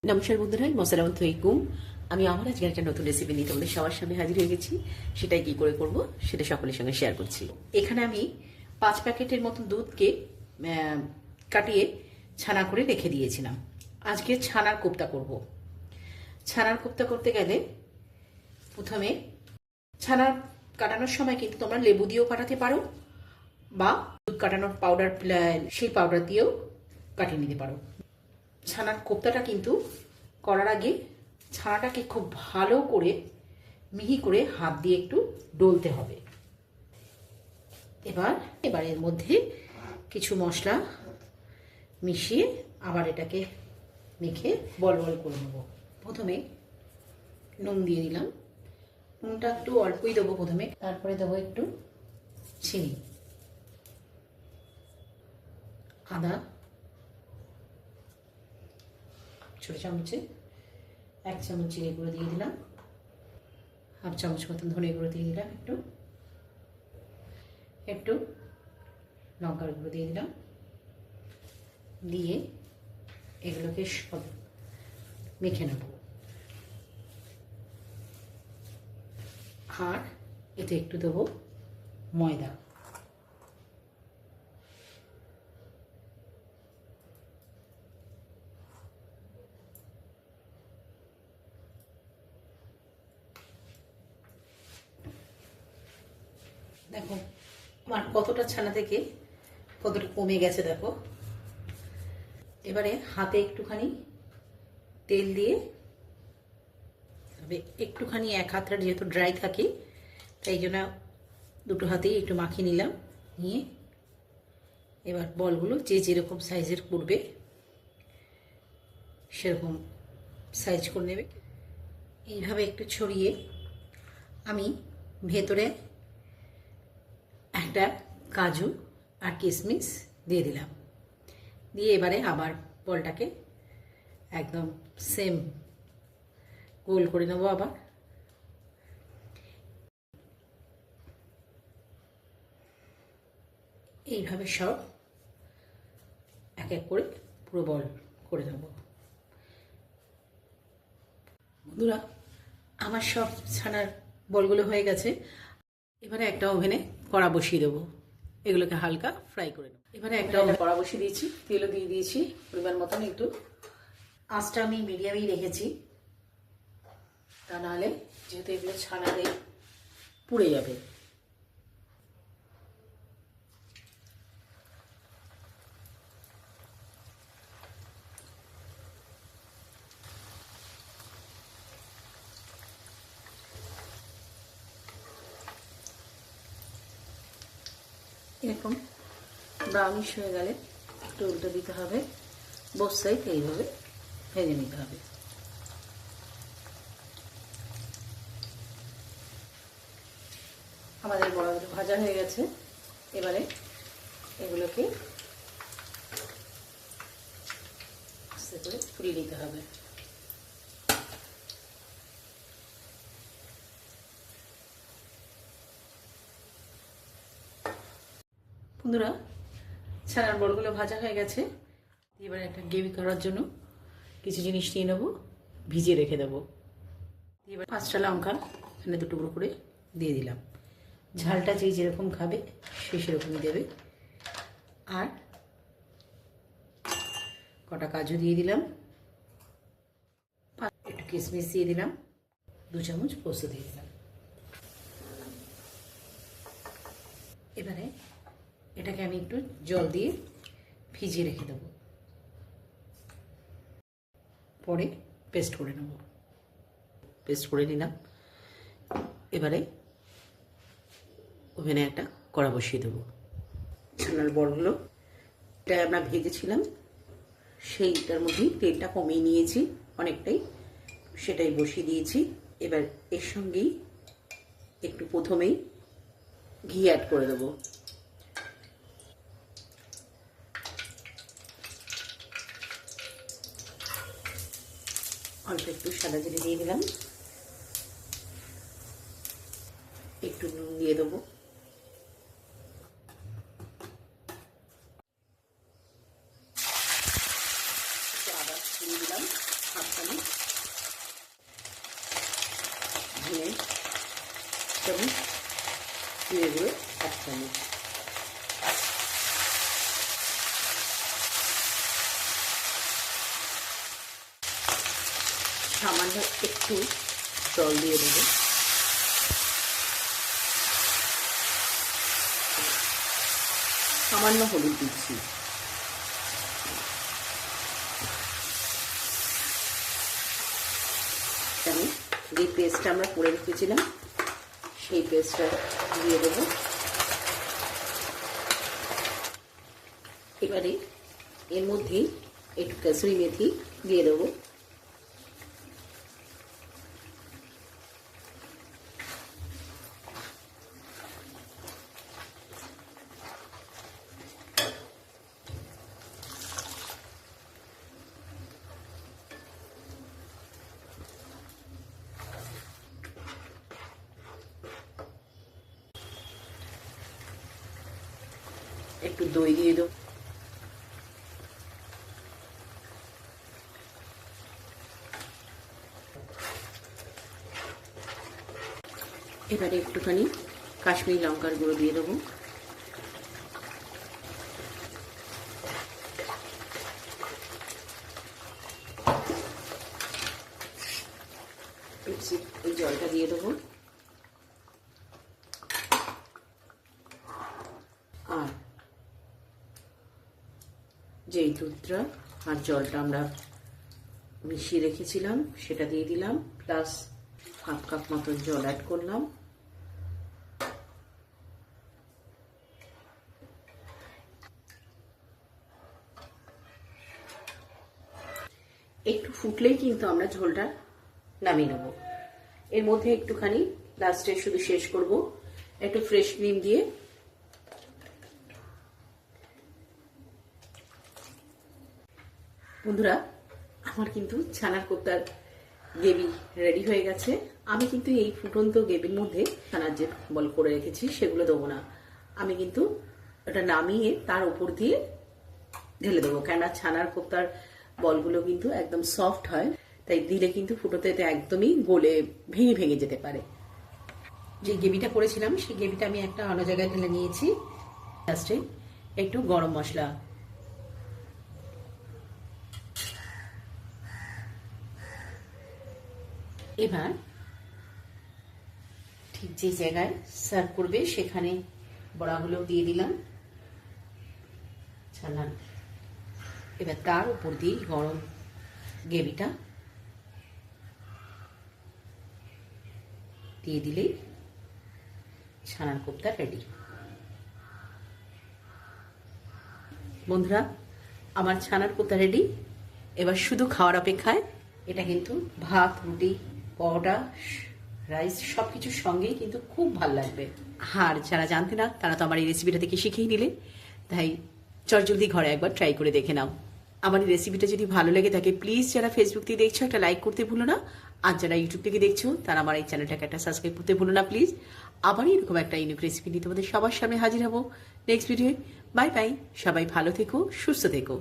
নমস্কার বন্ধুরা, আসসালামু আলাইকুম। আমি আমার আজকে একটা নতুন রেসিপি নিয়ে তোমাদের সবার সামনে হাজির হয়ে গেছি। সেটাই কি করে করব সেটা সকলের সঙ্গে শেয়ার করছি। এখানে আমি 5 প্যাকেটের মতো দুধকে কাটিয়ে ছানা করে রেখে দিয়েছিলাম। আজকে ছানার কোপ্তা করব। ছানার কোপ্তা করতে গেলে প্রথমে ছানার কাটানোর সময় কিন্তু তোমরা লেবু দিয়েও কাটাতে পারো, বা দুধ কাটানোর পাউডার সেই পাউডার দিয়েও কাটিয়ে নিতে পারো। ছানার কোপ্তাটা কিন্তু করার আগে ছানাটাকে খুব ভালো করে মিহি করে হাত দিয়ে একটু ডলতে হবে। এবার এর মধ্যে কিছু মশলা মিশিয়ে আবার এটাকে মেখে বল বল করে নেব। প্রথমে নুন দিয়ে দিলাম। নুনটা একটু অল্পই দেবো প্রথমে, তারপরে দেবো একটু চিনি, আদা ছোট চামচে 1 চামচ জিরে গুঁড়ো দিয়ে দিলাম, 1/2 চামচ মতন ধনে গুঁড়ো দিয়ে দিলাম, একটু লঙ্কার গুঁড়ো দিয়ে দিলাম। দিয়ে এগুলোকে সব মেখে নেব। আর এতে একটু দেবো ময়দা। দেখো আমার কতটা ছানা থেকে কতটা কমে গেছে দেখো। এবারে হাতে একটুখানি তেল দিয়ে, তবে একটুখানি এক হাতটা যেহেতু ড্রাই থাকে তাই জন্য দুটো হাতেই একটু মাখিয়ে নিলাম। নিয়ে এবার বলগুলো যে যেরকম সাইজের করবে সেরকম সাইজ করে নেবে। এইভাবে একটু ছড়িয়ে আমি ভেতরে একটা কাজু আর কিশমিশ দিয়ে দিলাম। দিয়ে এবারে আবার বলটাকে একদম সেম গোল করে নেব। আবার এইভাবে সব এক এক করে পুরো বল করে নেব। বন্ধুরা, আমার সব ছানার বলগুলো হয়ে গেছে। এবারে একটা ওভেনে কড়া বসিয়ে দেবো, এগুলোকে হালকা ফ্রাই করে নেব। এবারে একটা কড়া বসিয়ে দিয়েছি, তেলও দিয়ে দিয়েছি পরিমাণ মতন। একটু আঁচটা আমি মিডিয়ামেই রেখেছি, তা নাহলে যেহেতু এগুলো ছানা দিয়ে পুড়ে যাবে। এরকম ব্রাউনিশ হয়ে গেলে একটু উল্টো দিতে হবে, বোথ সাইড এইভাবে ভেজে নিতে হবে। আমাদের বড়াগুলো ভাজা হয়ে গেছে। এবারে এগুলোকে আস্তে করে পুড়িয়ে নিতে হবে। বন্ধুরা, ছানার বড়গুলো ভাজা হয়ে গেছে। এবারে একটা গ্রেভি করার জন্য কিছু জিনিস নিয়ে নেবো, ভিজিয়ে রেখে দেবো। এবার 5টা লঙ্কা এখানে 2 টুকরো করে দিয়ে দিলাম। ঝালটা যে যেরকম খাবে সে সেরকমই দেবে। আর কটা কাজু দিয়ে দিলাম, একটু কিশমিশ দিয়ে দিলাম, 2 চামচ পোস্ত দিয়ে দিলাম। এবারে এটাকে আমি একটু জল দিয়ে ভিজিয়ে রেখে দেবো, পরে পেস্ট করে নেব। পেস্ট করে নিলাম। এবারে ওভেনে একটা কড়া বসিয়ে দেবো। ছানার বড়গুলো এটা আমরা ভেজেছিলাম সেইটার মধ্যেই তেলটা কমিয়ে নিয়েছি অনেকটাই, সেটাই বসিয়ে দিয়েছি। এবার এর সঙ্গেই একটু প্রথমেই ঘি অ্যাড করে দেবো। অল্প একটু সাদা জিরে দিয়ে দিলাম, একটু নুন দিয়ে দেবো, আদা দিয়ে দিলাম 1/2 চামচ। সামান্য একটু জল দিয়ে দেবো। সামান্য হলুদ দিচ্ছি। আমি যে পেস্টটা আমরা করে রেখেছিলাম সেই পেস্টটা দিয়ে দেবো। এবারে এর মধ্যেই একটু কাসুরি মেথি দিয়ে দেবো। একটু দই দিয়ে দেবো। এবারে একটুখানি কাশ্মীরি লঙ্কার গুঁড়ো দিয়ে দেবো। এই জলটা দিয়ে দেবো। আর যেই দুধটা আর জলটা আমরা মিশিয়ে রেখেছিলাম সেটা দিয়ে দিলাম, প্লাস হাফ কাপ মতো জল অ্যাড করলাম। একটু ফুটলেই কিন্তু আমরা ঝোলটা নামিয়ে নেব। এর মধ্যে একটুখানি লাস্টে শুধু শেষ করব একটু ফ্রেশ ক্রিম দিয়ে। বন্ধুরা, আমার কিন্তু ছানার কোপ্তার গ্রেভি রেডি হয়ে গেছে। আমি কিন্তু এই ফুটন্ত গ্রেভির মধ্যে ছানার যে বল করে রেখেছি সেগুলো দেবো না, আমি কিন্তু ওটা নামিয়ে তার উপর দিয়ে ঢেলে দেবো। কেননা ছানার কোপ্তার বলগুলো কিন্তু একদম সফট হয়, তাই দিলে কিন্তু ফুটোতে একদমই গলে ভেঙে ভেঙে যেতে পারে। যে গ্রেভিটা করেছিলাম সেই গ্রেভিটা আমি একটা অন্য জায়গায় ঢেলে নিয়েছি। লাস্টে একটু গরম মশলা, এবার ঠিক যে জায়গায় সার্ভ করবে সেখানে বড়াগুলো দিয়ে দিলাম ছানার। এবার তার উপর দিয়ে গরম গ্রেভিটা দিয়ে দিলেই ছানার কোপ্তা রেডি। বন্ধুরা, আমার ছানার কোপ্তা রেডি। এবার শুধু খাওয়ার অপেক্ষায়। এটা কিন্তু ভাত, রুটি, পরোটা, রাইস সবকিছুর সঙ্গেই কিন্তু খুব ভালো লাগবে। আর যারা জানতে না তারা তো আমার এই রেসিপিটা থেকে শিখেই নিলে, তাই চটজলদি ঘরে একবার ট্রাই করে দেখে নাও। আমার এই রেসিপিটা যদি ভালো লেগে থাকে প্লিজ যারা ফেসবুক থেকে দেখছো একটা লাইক করতে ভুলো না, আর যারা ইউটিউব থেকে দেখছো তারা আমার এই চ্যানেলটাকে একটা সাবস্ক্রাইব করতে ভুলো না প্লিজ। আবার এরকম একটা ইউনিক রেসিপি নিয়ে তোমাদের সবার সামনে হাজির হবো নেক্সট ভিডিওয়ে। বাই বাই, সবাই ভালো থেকো, সুস্থ থেকো।